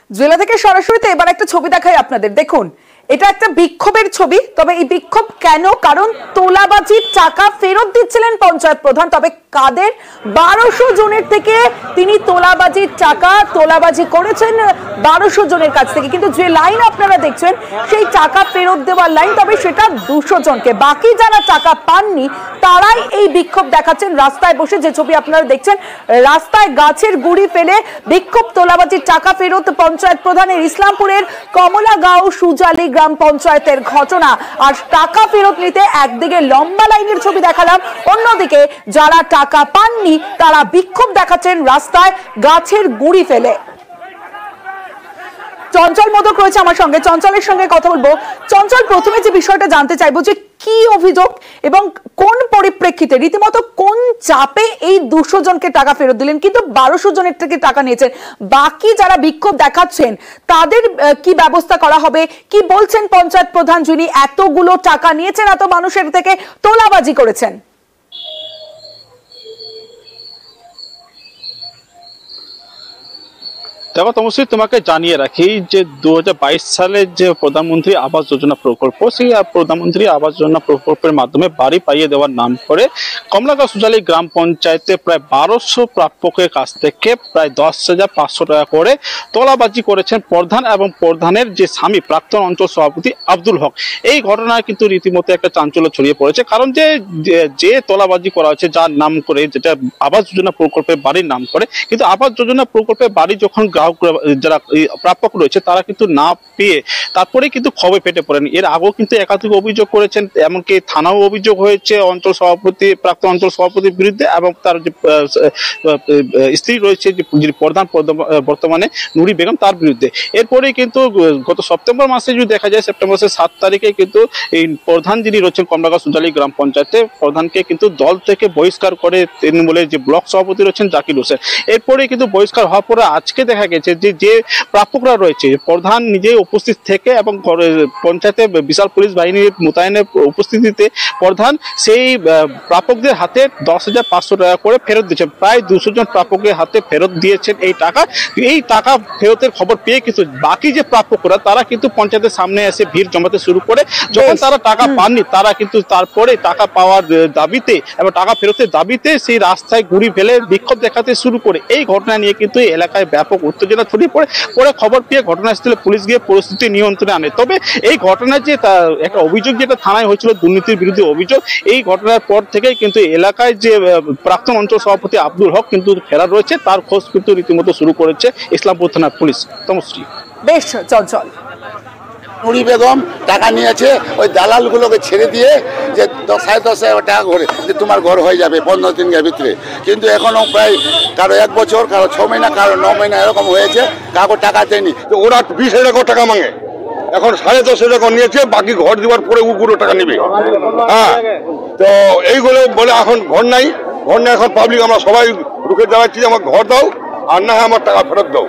জেলা থেকে সরাসরিতে এবার একটা ছবি দেখাই আপনাদের। দেখুন, এটা একটা বিক্ষোভের ছবি। তবে এই বিক্ষোভ কেন? কারণ তোলাবাজির টাকা ফেরত দিচ্ছিলেন পঞ্চায়েত প্রধান। তবে কাদের? 1200 জনের থেকে তিনি তোলাবাজির টাকা তোলাবাজি করেছেন 1200 জনের কাছ থেকে। কিন্তু যে লাইন আপনারা দেখছেন সেই টাকা ফেরত দেওয়ার লাইন, তবে সেটা 200 জনকে। বাকি যারা টাকা পাননি তারাই এই বিক্ষোভ দেখাচ্ছেন রাস্তায় বসে। যে ছবি আপনারা দেখছেন, রাস্তায় গাছের গুড়ি ফেলে বিক্ষোভ, তোলাবাজির টাকা ফেরত পঞ্চায়েত প্রধানের। ইসলামপুরের কমলাগাঁও সুজালি গ্রাম পঞ্চায়েতের ঘটনা। আর টাকা ফেরত নিতে একদিকে লম্বা লাইনের ছবি দেখালাম, অন্যদিকে যারা টাকা পাননি তারা বিক্ষোভ দেখাচ্ছেন রাস্তায় গাছের গুড়ি ফেলে। চঞ্চল মোদক রয়েছে আমার সঙ্গে, চঞ্চলের সঙ্গে কথা বলবো। চঞ্চল, প্রথমে যে বিষয়টা জানতে চাইবো যে কি অভিযোগ এবং কোন পরিপ্রেক্ষিতে, রীতিমতো কোন চাপে এই 200 জনকে টাকা ফেরত দিলেন, কিন্তু 1200 জনের থেকে টাকা নিয়েছেন। বাকি যারা বিক্ষোভ দেখাচ্ছেন তাদের কি ব্যবস্থা করা হবে? কি বলছেন পঞ্চায়েত প্রধান, যিনি এতগুলো টাকা নিয়েছেন, এত মানুষের থেকে তোলাবাজি করেছেন? দেখো তমশ্রী, তোমাকে জানিয়ে রাখি যে 2022 সালে যে প্রধানমন্ত্রী আবাস যোজনা প্রকল্প, সেই প্রধানমন্ত্রী আবাস যোজনা প্রকল্পের মাধ্যমে বাড়ি পাইয়ে দেওয়ার নাম করে কমলাগাঁও সুজালি গ্রাম পঞ্চায়েতে প্রায় 1200 প্রাপকের কাছ থেকে প্রায় 10,500 টাকা করে তোলাবাজি করেছেন প্রধান এবং প্রধানের যে স্বামী প্রাক্তন অঞ্চল সভাপতি আব্দুল হক। এই ঘটনায় কিন্তু রীতিমতো একটা চাঞ্চল্য ছড়িয়ে পড়েছে। কারণ যে তোলাবাজি করা হচ্ছে যার নাম করে, যেটা আবাস যোজনা প্রকল্পের বাড়ির নাম করে, কিন্তু আবাস যোজনা প্রকল্পের বাড়ি যখন যারা প্রাপক রয়েছে তারা কিন্তু না পেয়ে তারপরে কিন্তু ক্ষোভে ফেটে পড়েন। এর আগেও কিন্তু একাধিক অভিযোগ করেছেন, এমনকি থানাও অভিযোগ হয়েছে অঞ্চল সভাপতি, প্রাক্তন অঞ্চল সভাপতির বিরুদ্ধে এবং তার যে স্ত্রী রয়েছে, যে প্রধান বর্তমানে নুরি বেগম, তার বিরুদ্ধে। এরপরে কিন্তু গত সেপ্টেম্বর মাসে যদি দেখা যায়, সেপ্টেম্বর মাসের 7 তারিখে কিন্তু এই প্রধান যিনি রয়েছেন কমলাগাঁও সুজালি গ্রাম পঞ্চায়েতে, প্রধানকে কিন্তু দল থেকে বহিষ্কার করে তৃণমূলের যে ব্লক সভাপতি রয়েছেন জাকির হোসেন। এরপরে কিন্তু বহিষ্কার হওয়ার পরে আজকে দেখা গেছে যে প্রাপকরা রয়েছে, প্রধান নিজে উপস্থিত থেকে এবং পঞ্চায়েতে বিশাল পুলিশ বাহিনীর মোতায়েনের উপস্থিতিতে প্রধান সেই প্রাপকদের হাতে 10,500 টাকা করে ফেরত দিয়েছেন। প্রায় 200 জন প্রাপকের হাতে ফেরত দিয়েছেন এই টাকা। এই টাকা ফেরতের খবর পেয়ে কিন্তু বাকি যে প্রাপকরা তারা কিন্তু পঞ্চায়েতের সামনে এসে ভিড় জমাতে শুরু করে। যখন তারা টাকা পাননি তারা কিন্তু তারপরে টাকা পাওয়ার দাবিতে এবং টাকা ফেরতের দাবিতে সেই রাস্তায় গুড়ি ফেলে বিক্ষোভ দেখাতে শুরু করে। এই ঘটনা নিয়ে কিন্তু এলাকায় ব্যাপক উত্তেজনা ছড়িয়ে পরে খবর পেয়ে ঘটনাস্থলে পুলিশ গিয়ে পরিস্থিতি নিয়ন্ত্রণে আনে। তবে এই ঘটনার যে একটা অভিযোগ যেটা থানায় হয়েছিল, দুর্নীতির বিরুদ্ধে অভিযোগ, এই ঘটনার পর থেকেই কিন্তু এলাকায় যে প্রাক্তন অঞ্চল সভাপতি আব্দুল হক কিন্তু ফেরার রয়েছে, তার খোঁজ কিন্তু রীতিমতো শুরু করেছে ইসলামপুর থানার পুলিশ। তমশ্রী, বেশ চঞ্চল। নুরি বেগম টাকা নিয়েছে ওই দালালগুলোকে ছেড়ে দিয়ে, যে 10,000 টাকা করে যে তোমার ঘর হয়ে যাবে 15 দিনের ভিতরে। কিন্তু এখনো প্রায় কারো 1 বছর, কারো 6 মহিনা, কারো 9 মহিনা এরকম হয়েছে, কাউকে টাকা দেয়নি। তো ওরা 20,000 টাকা মাঙে, এখন 10,500 টাকা নিয়েছে, বাকি ঘর দেওয়ার পরে উগুলো টাকা নেবে। হ্যাঁ, তো এইগুলো বলে এখন ঘর নাই, এখন পাবলিক আমরা সবাই রুখে দাঁড়াচ্ছি, আমার ঘর দাও আর না আমার টাকা ফেরত দাও।